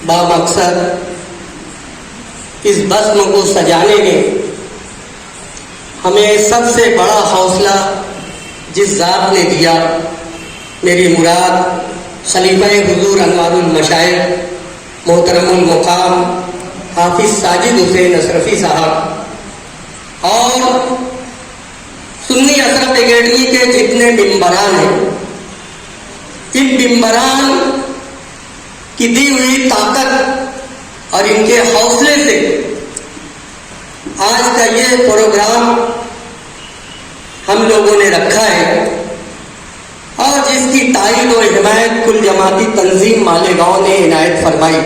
बामकसद इस बस्म को सजाने में हमें सबसे बड़ा हौसला जिस ज़ात ने दिया, मेरी मुराद खलीफा हुजूर अनवारुल मशाइख मोहतरमुल मुकाम हाफिज साजिद हुसैन अशरफी साहब और सुन्नी अशरफ एकेडमी के जितने मिंबरान हैं, इन मिंबरान की दी हुई ताकत और इनके हौसले से आज का ये प्रोग्राम हम लोगों ने रखा है और जिसकी ताईद और हिमायत कुल जमाती तंजीम मालेगांव ने इनायत फरमाई।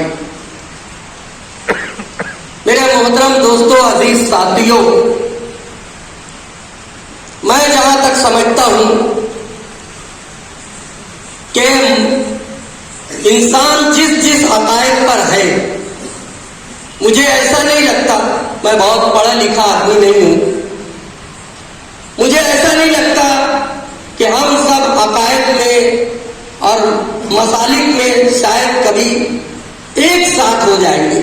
मेरे मोहतरम दोस्तों, अजीज साथियों, मैं जहां तक समझता हूं कि इंसान जिस अकायद पर है, मुझे ऐसा नहीं लगता, मैं बहुत पढ़ा लिखा आदमी नहीं हूं, मुझे ऐसा नहीं लगता कि हम सब अकायद में और मसालिक में शायद कभी एक साथ हो जाएंगे,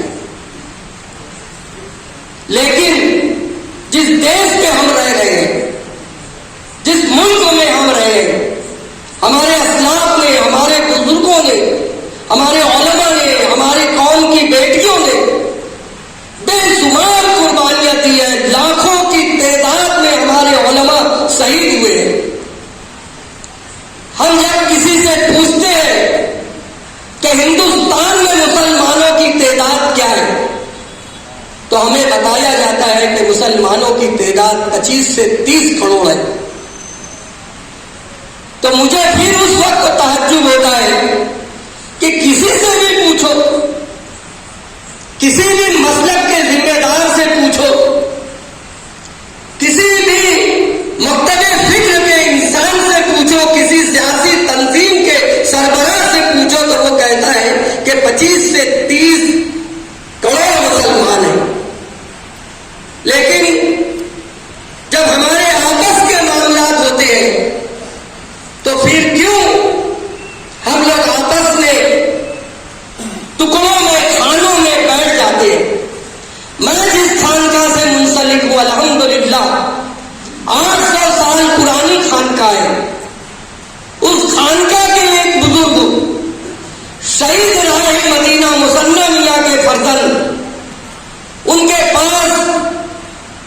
लेकिन जिस देश में हम रह रहे हैं, जिस मुल्क में हम रहे हैं, हमारे असलाफ ने, हमारे बुजुर्गों ने, हमारे उलमा ने, हमारी कौम की बेटियों ने बेशुमार कुर्बानियां दी है, लाखों की तादाद में हमारे उलमा शहीद हुए हैं। हम जब किसी से पूछते हैं कि हिंदुस्तान में मुसलमानों की तादाद क्या है, तो हमें बताया जाता है कि मुसलमानों की तादाद 25 से 30 करोड़ है। तो मुझे फिर उस वक्त तहज्जुब होता है कि किसी से भी पूछो, किसी भी मसलक के जिम्मेदार से पूछो, किसी भी मक्तबे फिक्र के इंसान से पूछो, किसी सियासी तंजीम के सरबराह से पूछो, तो वो कहता है कि 25 से 30 करोड़ मुसलमान हैं। लेकिन जब हमारे आपस के मामलात होते हैं तो फिर क्यों हम लोग आपस में टुकड़ों में, खानों में बैठ जाते हैं। मैं जिस खानका से मुंसलिक हूं, अल्हम्दुलिल्लाह 800 साल पुरानी खानका है। उस खानका के एक बुजुर्ग शहीद राह मदीना मुसन्ना मियां के फर्जंद, उनके पास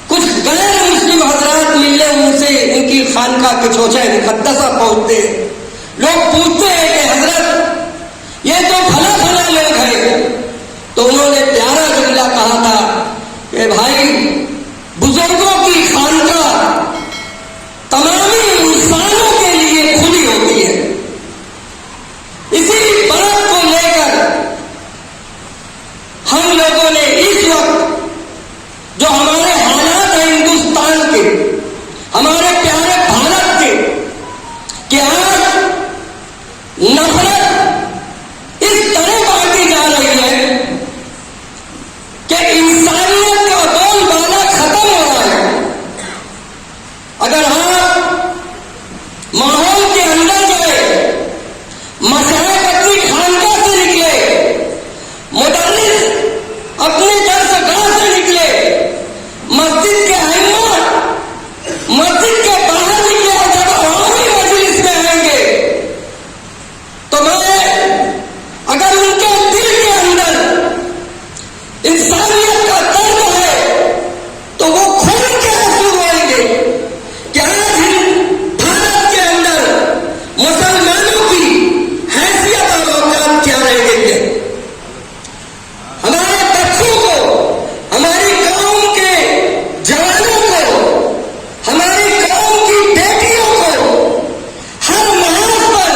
कुछ गैर मुस्लिम हजरात मिलने, उनसे उनकी खानका के छोचे मुकद्दसा पहुंचते हैं। लोग पूछते हैं कि हजरत ये तो भला भला लोग हैं, तो उन्होंने प्यारा जुमला कहा था कि भाई, बुजुर्गों की खानका तमामी इंसानों के लिए खुली होती है। इसी बात को लेकर हम लोगों ने इस वक्त जो हमारे हालात हैं हिंदुस्तान के, हमारे प्यारे भारत के, कि आज नफरत इस तरह बांटी जा रही है कि इंसानियत का बोलबाला खत्म हो रहा है। अगर आप माहौल के अंदर जाए, मशाइख अपनी खानका से निकले, मुदर्रिस अपने दरसगाह से निकले, मस्जिद के अइम्मा मस्जिद के बाहर निकले और जब अवामी मजलिस में आएंगे तो मैं अगर उनके दिल के अंदर इंसानियत का दर्द है तो वो खून के आंसू रोएंगे कि आज भारत के अंदर मुसलमानों की हैसियत और औकात क्या रह गई है। हमारे बच्चों को, हमारी कौम के जवानों को, हमारी कौम की बेटियों को हर महाज पर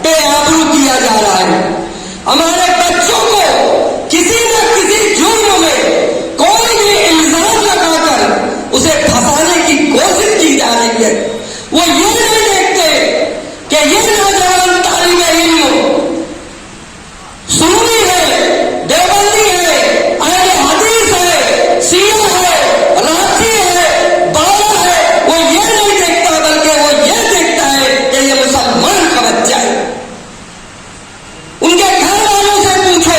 बेआबरू किया जा रहा है। हमारे बच्चों को किसी न किसी जुर्म में कोई भी इल्जाम लगाकर उसे फंसाने की कोशिश की जा रही है। वो ये नहीं देखते कि ये नौजवान तालिब इल्म सुन्नी है, देवबंदी है, अहले हदीस है, शिया है, राफी है, बाला है। वो ये नहीं देखता, बल्कि वो ये देखता है कि ये मुसलमान का बच्चा है। उनके घर वालों से पूछो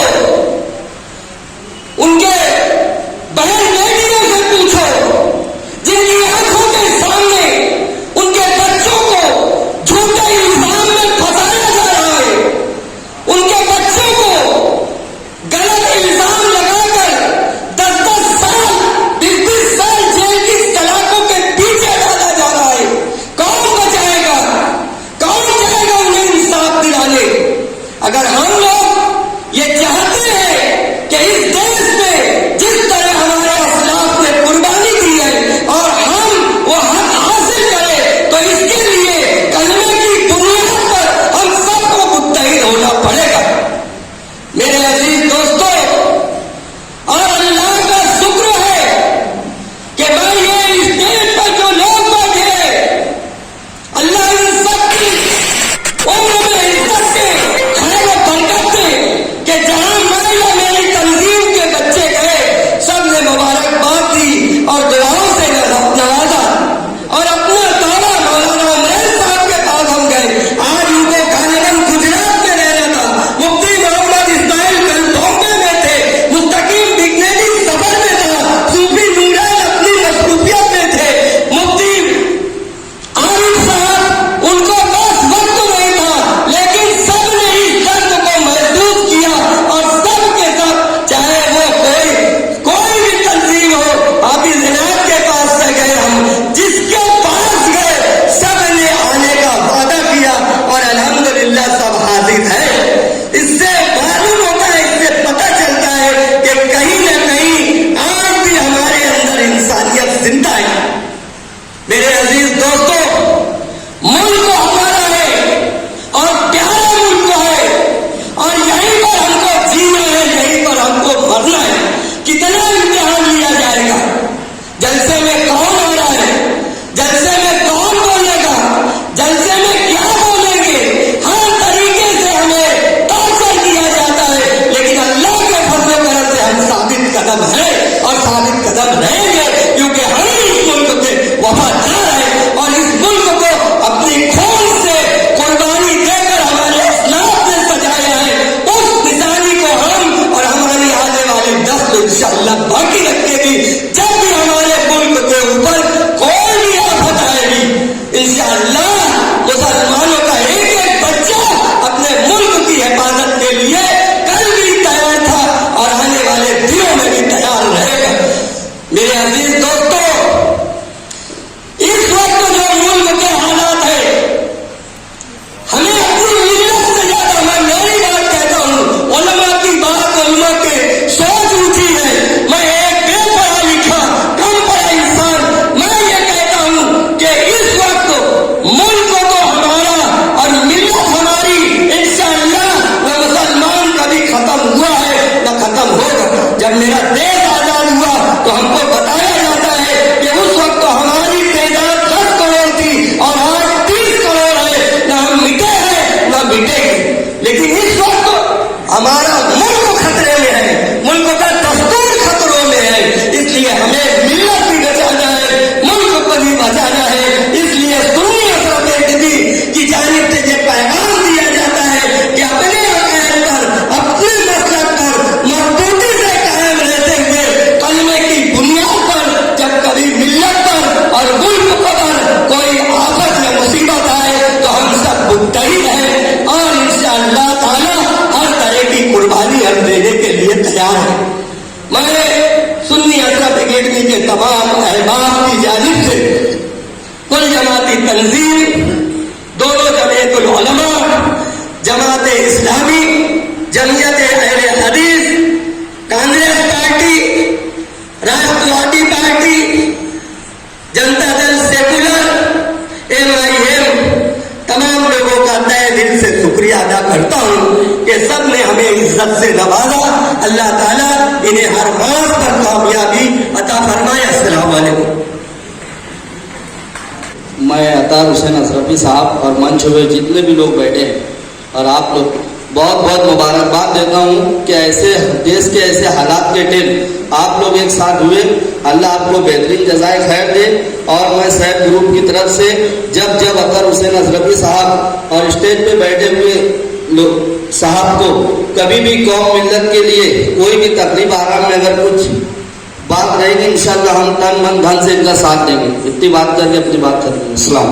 मुल्क खतरे में है, मुल्क का दस्तूर खतरों में है। इसलिए हमें मिल्लत भी बचाना है, मुल्क को भी बचाना है। इसलिए सुन्नी अशरफ नबी की जानिब से ये पैगाम दिया जाता है कि अपने अक़ीदे पर, अपने मसलक पर मजबूती से कायम रहते हुए कलमे की बुनियाद पर जब कभी मिल्लत पर और मुल्क पर कोई आफत या मुसीबत आए तो हम सब मुत्तहिद हैं और इंशाअल्लाह ताला हर तरह की कुर्बानी हम देने के लिए तैयार हैं। मैं सुन्नी अशरफ अकेडमी के तमाम अहबाब की जानिब से कुल जमाती तंजीम, दोनों जमीयतुल उलमा, जमात इस्लामी, जमीयत अहले हदीस, कांग्रेस पार्टी, राष्ट्रवादी party, Janata Dal secular, MIM, तमाम लोगों का तहे दिल से शुक्रिया अदा करता हूँ कि सब ने हमें इज्जत से नवाजा। अल्लाह ताला इन्हें हर मास पर कामयाबी अता फरमाए। अस्सलाम वालेकुम। मैं अतार हुसैन अशरफी साहब और मंच हुए जितने भी लोग बैठे हैं और आप लोग बहुत बहुत मुबारकबाद देता हूँ कि ऐसे देश के ऐसे हालात के टेम आप लोग एक साथ हुए। अल्लाह आपको बेहतरीन जज़ाए खैर दे। और मैं सैफ ग्रुप की तरफ से जब अतर हुसैन अशरफी साहब और स्टेज पे बैठे हुए लोग साहब को कभी भी कौम मिल्लत के लिए कोई भी तकलीफ आराम में अगर कुछ बात रहेगी इंशाअल्लाह हम तन मन धन से इनका साथ देंगे। इतनी बात करके अपनी बात करेंगे। अस्सलाम।